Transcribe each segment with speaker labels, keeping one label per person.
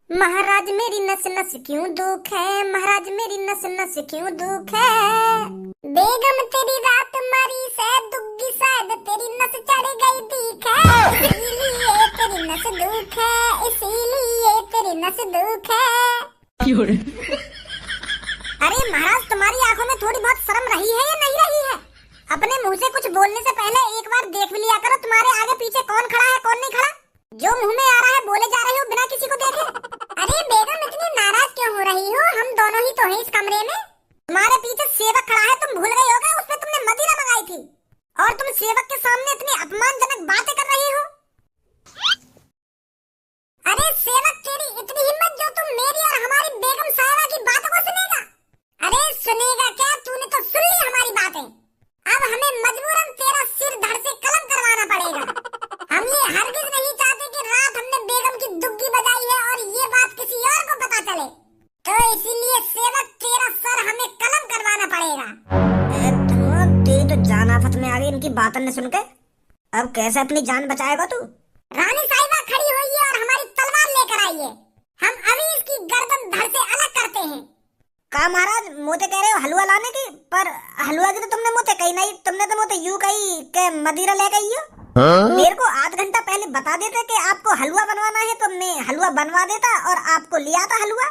Speaker 1: महाराज मेरी नस नस क्यों दुख है, महाराज मेरी नस नस क्यों दुख है। बेगम तेरी रात मारी से दुग्गी शायद तेरी नस चढ़ गई दीख है। इसीलिए तेरी नस दुख है, इसीलिए तेरी नस दुख है। अरे महाराज तुम्हारी आंखों में थोड़ी बहुत शर्म रही है या नहीं रही है? अपने मुंह से कुछ बोलने से पहले एक बार देख भी लिया करो तुम्हारे आगे पीछे कौन खड़ा है कौन नहीं खड़ा। जो मुंह में आ रहा है बोले जा रही हो बिना किसी को देखे। अरे बेगम इतनी नाराज क्यों हो रही हो? हम दोनों ही तो हैं इस कमरे में। तुम्हारे पीछे सेवक खड़ा है, तुम भूल गई होगा उसमें तुमने मदिरा मंगाई थी और तुम सेवक के सामने इतनी अपमानजनक बातें कर रही हो। अरे सेवक तेरी इतनी हिम्मत जो तुम मेरी और हमारी बेगम साहिबा की बातों को सुनेगा? अरे सुनेगा क्या, तूने तो सुन ली हमारी बातें। अब हमें मजबूरन तेरा सिर धड़ से कलम करवाना पड़ेगा। हम ये हरगिज नहीं चाहते कि रात हमने बेगम की दुग्गी बजाई है और ये बात किसी और को पता चले, तो इसीलिए सेवक तेरा सर हमें कलम करवाना पड़ेगा। तेरी तो जान आफत में आ गई इनकी बातों ने सुन के। अब कैसे अपनी जान बचाएगा तू? रानी साहिबा खड़ी हुई है और हमारी तलवार लेकर आई है। हम अभी इसकी गर्दन धड़ से अलग करते हैं। का महाराज मोते कह रहे हो हलवा लाने की, पर हलवा की तो तुमने मोते कही नहीं, तुमने तो मोते यूं कही के मदिरा ले गई हो। मेरे को आध घंटा पहले बता देते कि आपको हलवा बनवाना है तो मैं हलवा बनवा देता और आपको लिया था हलवा।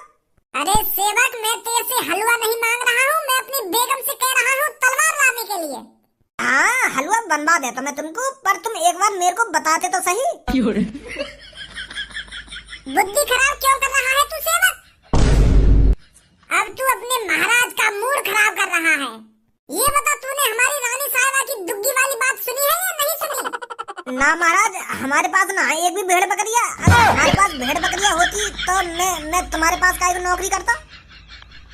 Speaker 1: अरे सेवक मैं तेरे से हलवा नहीं मांग रहा हूँ, मैं अपनी बेगम से कह रहा हूँ तलवार लाने के लिए। हाँ हलवा बनवा देता मैं तुमको, पर तुम एक बार मेरे को बताते तो सही। बुद्धि खराब क्यों कर रहा है तू सेवक? अब तू अपने महाराज का मूड खराब कर रहा है। ये बता तूने हमारी रानी साहिबा की दुग्गी वाली बात सुनी है या नहीं सुनी? ना महाराज हमारे पास ना है एक भी भेड़ बकरिया। अगर हमारे पास भेड़ बकरिया होती तो मैं तुम्हारे पास काहे नौकरी करता।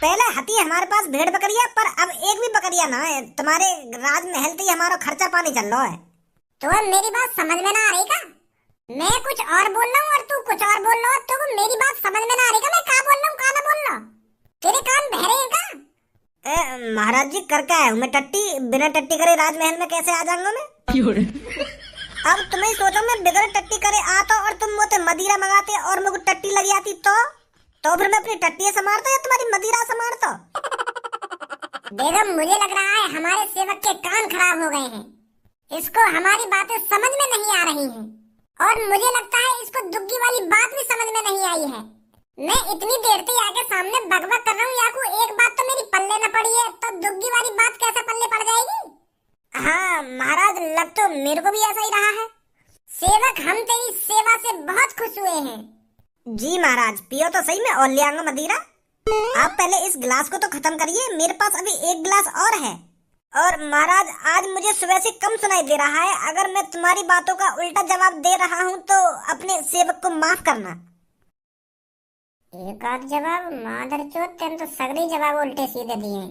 Speaker 1: पहले हती हमारे पास भेड़ बकरिया, पर अब एक भी बकरिया ना है। तुम्हारे राजमहल से ही हमारा खर्चा पानी चल रहा है। तो मेरी बात समझ में ना आ रही का? मैं कुछ और बोल रहा हूँ और तू कुछ और बोल रहा हो, तो मेरी बात समझ में ना आ रही का? मैं क्या बोल रहा हूँ क्या ना बोल रहा हूँ? तेरे कान बहरे हैं का? महाराज जी कर क्या है मैं टट्टी, बिना टट्टी करे राजमहल में कैसे आ जाऊंगा मैं? अब तुम्हें सोचो मैं बिगड़ टट्टी करे आता और तुम मुझे मदिरा मंगाते और मुझे टट्टी लगी आती तो फिर मैं अपनी टट्टी संभालता या तुम्हारी मदिरा संभालता? बेगम मुझे लग रहा है हमारे सेवक के कान खराब हो गए हैं, इसको हमारी बातें समझ में नहीं आ रही हैं और मुझे लगता है इसको दुग्गी वाली बात भी समझ में नहीं आई है। मैं इतनी देर से आगे सामने बकबक कर रहा हूँ, याकू एक बात तो मेरी पल्ले न पड़ी है, तो दुग्गी वाली बात कैसे पल्ले पड़ जाएगी? हाँ महाराज लग तो मेरे को भी ऐसा ही रहा है। सेवक हम तेरी सेवा से बहुत खुश हुए हैं। जी महाराज पियो तो सही में और ले आऊंगा मदिरा। आप पहले इस गिलास को तो खत्म करिए, मेरे पास अभी एक गिलास और है। और महाराज आज मुझे सुबह से कम सुनाई दे रहा है, अगर मैं तुम्हारी बातों का उल्टा जवाब दे रहा हूँ तो अपने सेवक को माफ करना। एक आध जवाब मादरचोद, तेन तो सगरी जवाब उल्टे सीधे दिए।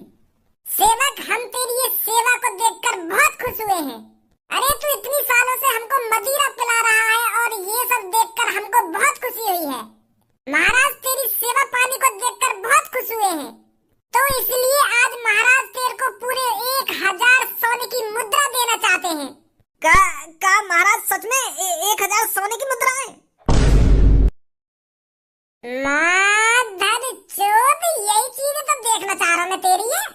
Speaker 1: सेवक हम तेरी ये सेवा को देखकर बहुत खुश हुए हैं। अरे तू इतनी सालों से हमको मदिरा पिला रहा है और ये सब देखकर हमको बहुत खुशी हुई है। महाराज तेरी सेवा पानी को देखकर बहुत खुश हुए हैं, तो इसलिए आज महाराज तेरे को पूरे 1000 सोने की मुद्रा देना चाहते हैं। का महाराज सच में 1000 सोने की मुद्रा है? मादरचोद यही चीजें तो देखना चाह रहा मैं तेरी है।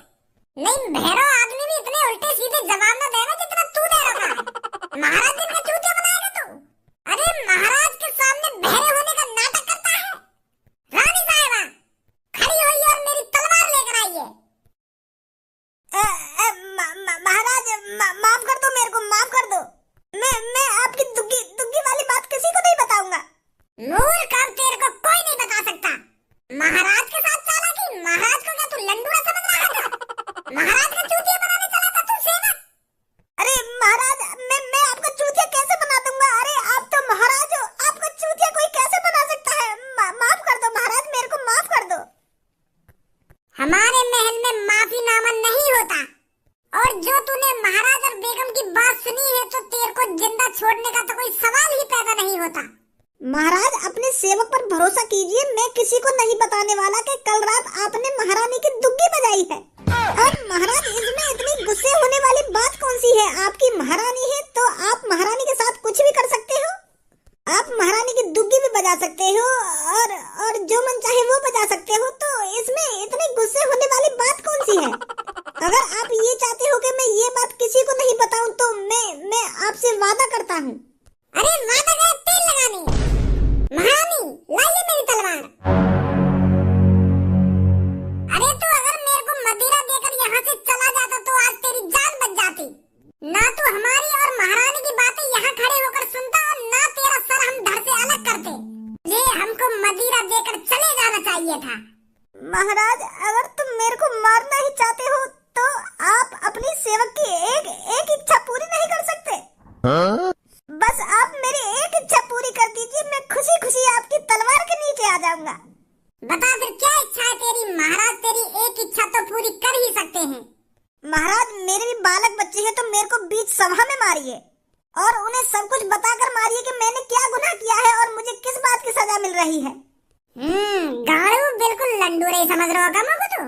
Speaker 1: नहीं भैरव आदमी भी इतने उल्टे सीधे जवाब न देगा जितना तू दे रहा है। महाराज जी का चूतिया बनाएगा तू? अरे महाराज के सामने बहरे होने का नाटक करता है। रानी साहिबा खड़ी हुई और मेरी तलवार लेकर आई है। महाराज माफ कर दो मेरे को, माफ कर दो। मैं आपकी दुग्गी वाली बात किसी को नहीं बताऊंगा। मूर्ख अब तेरे को कोई नहीं बता सकता। महाराज के साथ चालाकी? महाराज को क्या तू लंडूरा समझ रहा था? महाराज का चूतिया बनाने चला था तू सेवक? अरे महाराज मैं आपका चूतिया कैसे बना दूंगा? अरे आप तो महाराज हो, आपका चूतिया कोई कैसे बना सकता है? माफ कर दो महाराज, मेरे को माफ कर दो। हमारे महल में माफीनामा नहीं होता और जो तूने महाराज और बेगम की बात सुनी है तो तेरे को जिंदा छोड़ने का तो कोई सवाल ही पैदा नहीं होता। महाराज अपने सेवक पर भरोसा कीजिए, मैं किसी को नहीं बताने वाला कि कल रात आपने महारानी की दुग्गी बजाई है। और महाराज इसमें इतनी गुस्से होने वाली बात कौन सी है? आपकी महारानी है तो आप महारानी के साथ कुछ भी कर सकते हो। आप महारानी की दुग्गी भी बजा सकते हो और जो करता हूँ। अरे वादा गया तेल लगाने। महारानी लाइए मेरी तलवार। अरे तू अगर मेरे को मदिरा देकर यहाँ से चला जाता तो आज तेरी जान बच जाती। ना तू हमारी और महारानी की बातें यहाँ खड़े होकर सुनता और ना तेरा सर हम धड़ से अलग करते। ये हमको मदिरा देकर चले जाना चाहिए था।
Speaker 2: महाराज, अगर तुम मेरे को मारना ही चाहते हो तो आप अपनी सेवक की एक इच्छा पूरी नहीं कर सकते? बस आप मेरी एक इच्छा पूरी कर दीजिए, मैं खुशी खुशी आपकी तलवार के नीचे आ जाऊंगा।
Speaker 1: बता फिर क्या इच्छा है तेरी? महाराज तेरी एक इच्छा तो पूरी कर ही सकते हैं।
Speaker 2: महाराज, मेरे भी बालक बच्चे हैं तो मेरे को बीच सभा में मारिए और उन्हें सब कुछ बताकर मारिए कि मैंने क्या गुनाह किया है और मुझे किस बात की सजा मिल रही है।
Speaker 1: गाड़ू बिल्कुल लंडू नहीं समझ रहा होगा मुझे तो।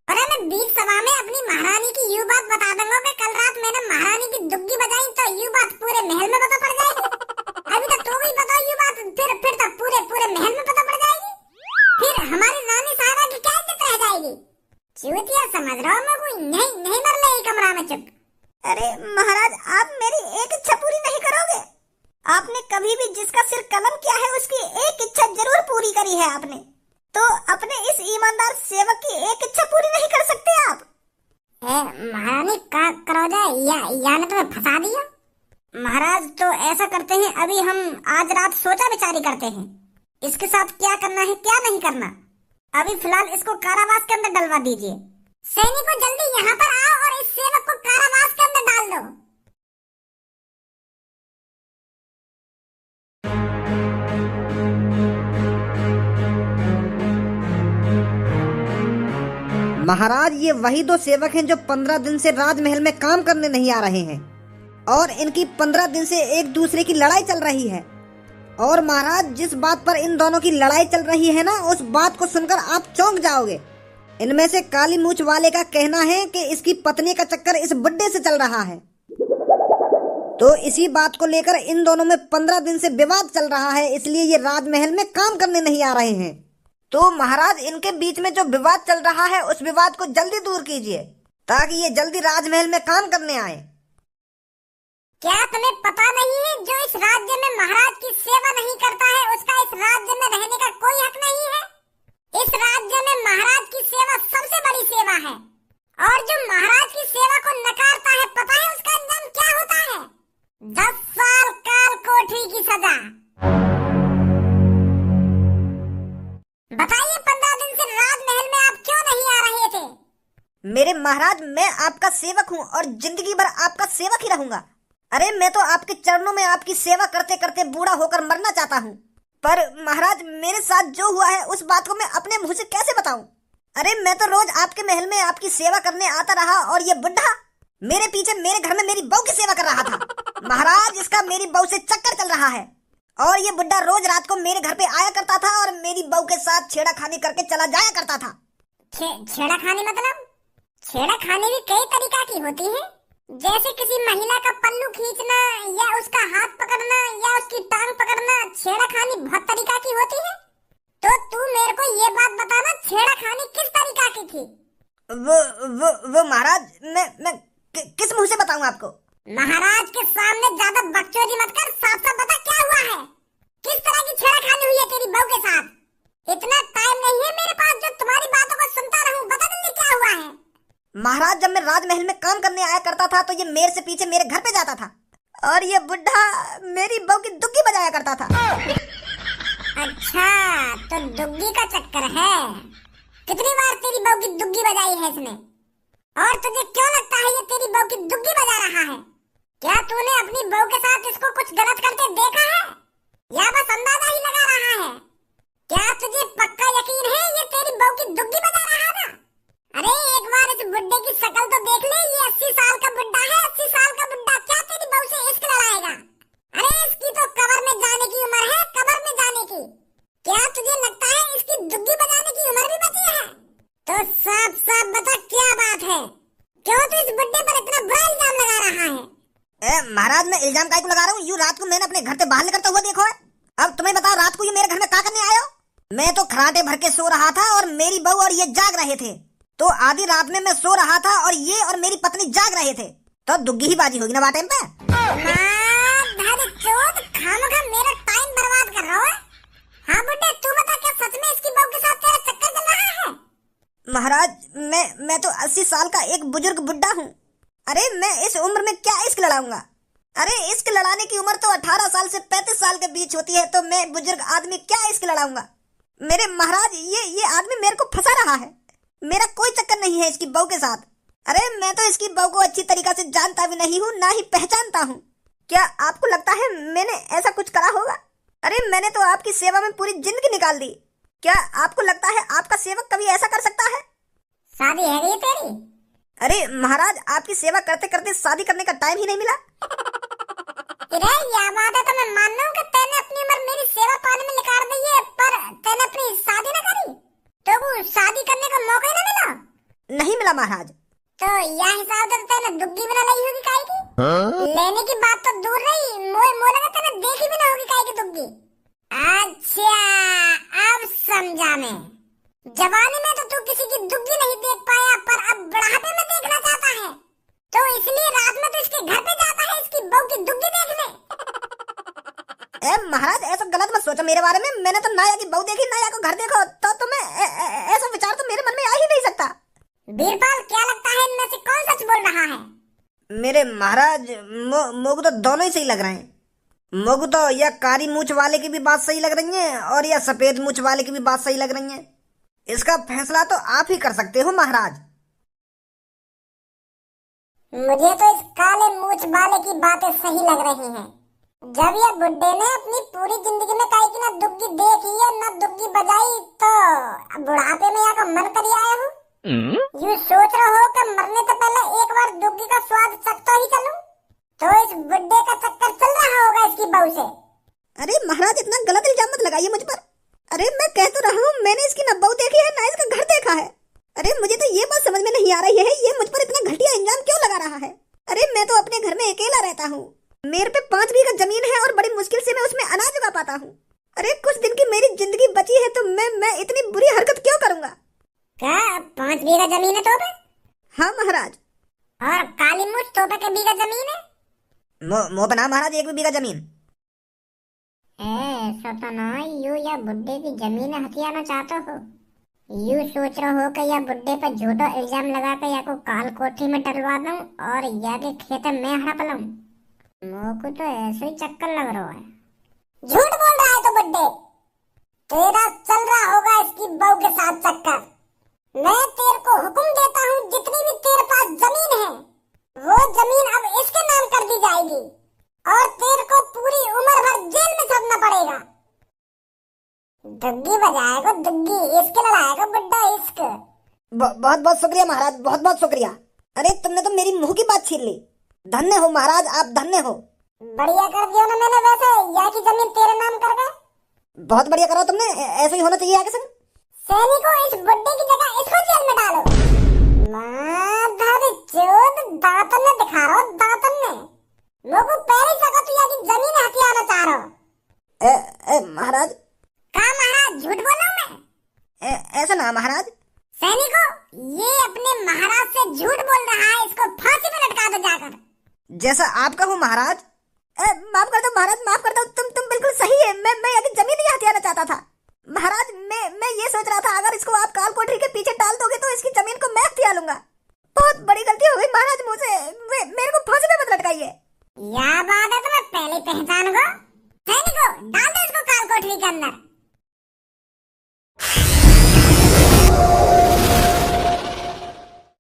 Speaker 1: और मैं बीच सभा में अपनी महारानी की यूं बात बता दूंगा कि कल रात मैंने महारानी की दुग्गी बजाई तो यूं बात पूरे महल में पता पड़ जाएगी। अभी तक तो भी बताओ यूं बात, फिर तो पूरे महल में पता पड़ जाएगी। फिर हमारी रानी साहबा की क्या इज्जत रह जाएगी? चूतिया समझ रहा हूँ मैं, नहीं मर ले कमरा में चुप।
Speaker 2: अरे महाराज, आप मेरी एक इच्छा पूरी नहीं करोगे? आपने कभी भी जिसका सिर कलम किया है उसकी एक इच्छा जरूर पूरी करी है आपने, तो अपने इस ईमानदार सेवक की एक इच्छा पूरी नहीं कर सकते आप?
Speaker 1: महारानी का करो जाए या ने तुम्हें फंसा दिया। महाराज तो ऐसा करते हैं, अभी हम आज रात सोचा विचारी करते हैं इसके साथ क्या करना है क्या नहीं करना। अभी फिलहाल इसको कारावास के अंदर डलवा दीजिए। सैनिकों जल्दी यहाँ पर आओ और इस सेवक को कारावास के अंदर डाल दो।
Speaker 3: महाराज, ये वही दो सेवक हैं जो 15 दिन से राजमहल में काम करने नहीं आ रहे हैं और इनकी 15 दिन से एक दूसरे की लड़ाई चल रही है। और महाराज, जिस बात पर इन दोनों की लड़ाई चल रही है ना, उस बात को सुनकर आप चौंक जाओगे। इनमें से काली मूंछ वाले का कहना है कि इसकी पत्नी का चक्कर इस बुड्ढे से चल रहा है, तो इसी बात को लेकर इन दोनों में 15 दिन से विवाद चल रहा है, इसलिए ये राजमहल में काम करने नहीं आ रहे हैं। तो महाराज, इनके बीच में जो विवाद चल रहा है उस विवाद को जल्दी दूर कीजिए ताकि ये जल्दी राजमहल में काम करने आए।
Speaker 1: क्या तुम्हें पता नहीं है जो इस राज्य में महाराज की सेवा नहीं करता है उसका इस राज्य में रहने का कोई हक नहीं है? इस राज्य में महाराज की सेवा सबसे बड़ी सेवा है और जो महाराज की सेवा को नकारता है पता है उसका अंजाम क्या होता है? 10 साल काल कोठरी की सजा। बताइए 15 दिन से राजमहल में आप क्यों नहीं आ रहे थे?
Speaker 2: मेरे महाराज, मैं आपका सेवक हूँ और जिंदगी भर आपका सेवक ही रहूंगा। अरे मैं तो आपके चरणों में आपकी सेवा करते करते बूढ़ा होकर मरना चाहता हूँ, पर महाराज मेरे साथ जो हुआ है उस बात को मैं अपने मुंह से कैसे बताऊं? अरे मैं तो रोज आपके महल में आपकी सेवा करने आता रहा और ये बुढ़ा मेरे पीछे मेरे घर में मेरी बहू की सेवा कर रहा था। महाराज, इसका मेरी बहू से चक्कर चल रहा है और ये बुड्ढा रोज रात को मेरे घर पे आया करता था और मेरी बहू के साथ छेड़ाखानी करके चला जाया करता था।
Speaker 1: छेड़ाखानी मतलब? छेड़ाखानी भी कई तरीका की होती है, जैसे किसी महिला का पल्लू खींचना या उसका हाथ पकड़ना या उसकी टांग पकड़ना। छेड़ाखानी बहुत तरीका की होती है। तो तू मेरे को ये बात बताना, छेड़ाखानी किस तरीका की थी?
Speaker 2: वो महाराज, मैं किस मुंह से बताऊं आपको?
Speaker 1: महाराज के सामने ज्यादा बकचोदी मत कर, साफ साफ बता क्या हुआ है? किस तरह की छेड़खानी हुई है तेरी बहू के साथ? इतना टाइम नहीं है मेरे पास जो तुम्हारी बातों को सुनता रहूं। बता जल्दी क्या हुआ है?
Speaker 2: महाराज, जब मैं राजमहल में काम करने आया करता था तो ये मेरे से पीछे मेरे घर पे जाता था और ये बुढ़ा मेरी बहू की दुग्गी बजाया करता था।
Speaker 1: अच्छा, तो दुग्गी का चक्कर है। कितनी बार तेरी बहू की दुग्गी बजाई है इसने? और तुझे क्यों लगता है ये तेरी बहू की दुग्गी बजा रहा है? क्या तूने अपनी बहू के साथ इसको कुछ गलत करते देखा है या बस अंदाजा ही लगा रहा है? क्या तुझे पक्का यकीन है ये तेरी बहू की दुग्गी बजा रहा था? अरे एक बार इस बुड्ढे की शक्ल तो देख ले, ये 80 साल का बुड्ढा है। 80 साल का बुड्ढा क्या तेरी बहू से इश्क लड़ाएगा? अरे इसकी तो कब्र में जाने की उम्र है, कब्र में जाने की। क्या तुझे लगता है इसकी दुग्गी बजाने की उम्र भी बची है? तो साफ साफ बता क्या बात है? क्यों तू इस बुड्ढे पर इतना बुरा इल्जाम लगा रहा है?
Speaker 2: महाराज, मैं इल्जाम काहे को लगा रहा हूँ? यूँ रात को मैंने अपने घर से बाहर निकलता हुआ देखो है। अब तुम्हें बताओ, रात को ये मेरे घर में क्या करने आए हो? मैं तो खराटे भर के सो रहा था और मेरी बहू और ये जाग रहे थे, तो आधी रात में मैं सो रहा था और ये और मेरी पत्नी जाग रहे थे, तो दुग्गी ही बाजी होगी ना बात टाइम पे। महाराज मैं तो 80 साल का एक बुजुर्ग बुड्ढा हूँ। अरे मैं इस उम्र में क्या इश्क लड़ाऊंगा? अरे इश्क लड़ाने की उम्र तो 18 साल से 35 साल के बीच होती है, तो मैं बुजुर्ग आदमी क्या इश्क लड़ाऊंगा? मेरे महाराज ये आदमी मेरे को फंसा रहा है। मेरा कोई चक्कर नहीं है इसकी बहू के साथ। अरे मैं तो इसकी बहू को अच्छी तरीका से जानता भी नहीं हूँ, ना ही पहचानता हूँ। क्या आपको लगता है मैंने ऐसा कुछ करा होगा? अरे मैंने तो आपकी सेवा में पूरी जिंदगी निकाल दी। क्या आपको लगता है आपका सेवक कभी ऐसा कर सकता है?
Speaker 1: शादी है गई तेरी?
Speaker 2: अरे महाराज, आपकी सेवा करते करते शादी करने का टाइम ही नहीं मिला।
Speaker 1: रे यह बात है तो मैं मान लूं कि तैने अपनी उम्र मेरी सेवा पाने में निकाल दी है, पर तैने अपनी शादी न करी तो वो शादी करने का मौका ही न मिला?
Speaker 2: नहीं मिला महाराज।
Speaker 1: तो यह हिसाब से तैने दुग्गी भी न लाई होगी काहे की? लेने की बात तो दूर रही, मोए लगा तैने देखी भी न होगी काहे की दुग्गी। अच्छा अब समझा मैं। जवानी में तो तू किसी की दुग्गी नहीं देख पाया, पर अब बुढ़ापे में देखना चाहता है, तो इसलिए रात में तो इसके घर पे जाता है इसकी बहू की दुग्गी देखने।
Speaker 2: महाराज ऐसा गलत मत सोचो मेरे बारे में। मैंने तो नाया की बहू देखी, नाया को घर देखो, तो तुम्हें ऐसा विचार तो मेरे मन में आ ही नहीं सकता।
Speaker 1: बीरबल क्या लगता है इनमें से कौन सच बोल रहा है?
Speaker 2: मेरे महाराज मोगू तो दोनों ही सही लग रहे हैं। मोगू तो यह कारी मूछ वाले की भी बात सही लग रही है और यह सफेद मूछ वाले की भी बात सही लग रही है। इसका फैसला तो आप ही कर सकते हो महाराज।
Speaker 1: मुझे तो इस काले मूछ वाले की बातें सही लग रही हैं। जब यह बुड्ढे ने अपनी पूरी जिंदगी में काहे की ना दुग्गी देखी है न दुग्गी बजाई, तो बुढ़ापे में यहाँ मन कर आया हूँ। यूँ सोच रहा हो कि मरने से पहले एक बार दुग्गी का स्वाद चखता ही चलूं, तो इस बुड्ढे का चक्कर चल रहा होगा इसकी बहू से।
Speaker 2: अरे महाराज इतना गलत इल्जाम मत लगाइए मुझ पर। अरे मैं कह तो रहा हूँ मैंने इसकी न बहू देखी है ना इसका घर देखा है। अरे मुझे तो ये बात समझ में नहीं आ रही है, ये मुझ पर इतना घटिया इल्जाम क्यों लगा रहा है? अरे मैं तो अपने घर में अकेला रहता हूँ। मेरे पे 5 बीघा जमीन है और बड़ी मुश्किल से मैं उसमें अनाज उगा पाता हूँ। अरे कुछ दिन की मेरी जिंदगी बची है, तो मैं इतनी बुरी हरकत क्यों करूँगा?
Speaker 1: क्या 5 बीघा जमीन है तोपे?
Speaker 2: हाँ महाराज।
Speaker 1: और काली मूछ तोपे के बीघा जमीन है?
Speaker 2: मोपना महाराज 1 बीघा जमीन।
Speaker 1: सतना यू या बुड्ढे की जमीन हथियाना चाहते हो? यू सोच रहे हो कि या बुड्ढे पर झूठा इल्जाम लगा कर या को काल कोठी में डलवा दूं और या के खेत में हड़प लूं? मोको तो ऐसे ही चक्कर लग रहा है। झूठ बोल रहा है तो बुड्ढे, तेरा चल रहा होगा इसकी बहू के साथ चक्कर। मैं तेरे को हुक्म देता हूँ, जितनी भी तेरे पास जमीन है वो जमीन अब इसके नाम कर दी जाएगी और तेरे को पूरी उम्र भर जेल में चढ़ना पड़ेगा। दुग्गी बजाएगा दुग्गी, इसके लड़ाएगा बुड्ढा इश्क।
Speaker 2: बहुत बहुत शुक्रिया महाराज, बहुत बहुत शुक्रिया। अरे तुमने तो मेरी मुंह की बात छीन ली। धन्य हो महाराज, आप धन्य हो।
Speaker 1: बढ़िया कर दिया ना मैंने, वैसे यहाँ की जमीन तेरे नाम कर गए।
Speaker 2: बहुत बढ़िया करो तुमने, ऐसे ही होना चाहिए आगे से।
Speaker 1: सैनिकों इस बुड्ढे की जगह इसको जेल में डालो। माधर चोद दातन ने दिखा रहा हो, दातन ने लोगों पहले सका तो यहाँ की जमीन हथियाना चाह रहा हो।
Speaker 2: महाराज
Speaker 1: कहा महाराज झूठ बोल रहा हूँ मैं?
Speaker 2: ऐसा ना महाराज।
Speaker 1: सैनिकों ये अपने महाराज से झूठ बोल रहा है, इसको फांसी पे लटका दो जाकर।
Speaker 2: जैसा आप कहो महाराज। माफ कर दो महाराज, माफ कर दो। तुम बिल्कुल सही है। मैं अभी जमीन ही हथियाना चाहता था महाराज। मैं ये सोच रहा था अगर इसको आप काल कोठरी के पीछे डाल दोगे तो इसकी जमीन को मैं हथिया लूंगा। बहुत बड़ी गलती हो गई महाराज मुझसे। मेरे को फांसी पे मत लटकाइए।
Speaker 1: यह बात है तो मैं पहले पहचान गो। सैनिकों डाल दो इसको काल कोठरी के अंदर।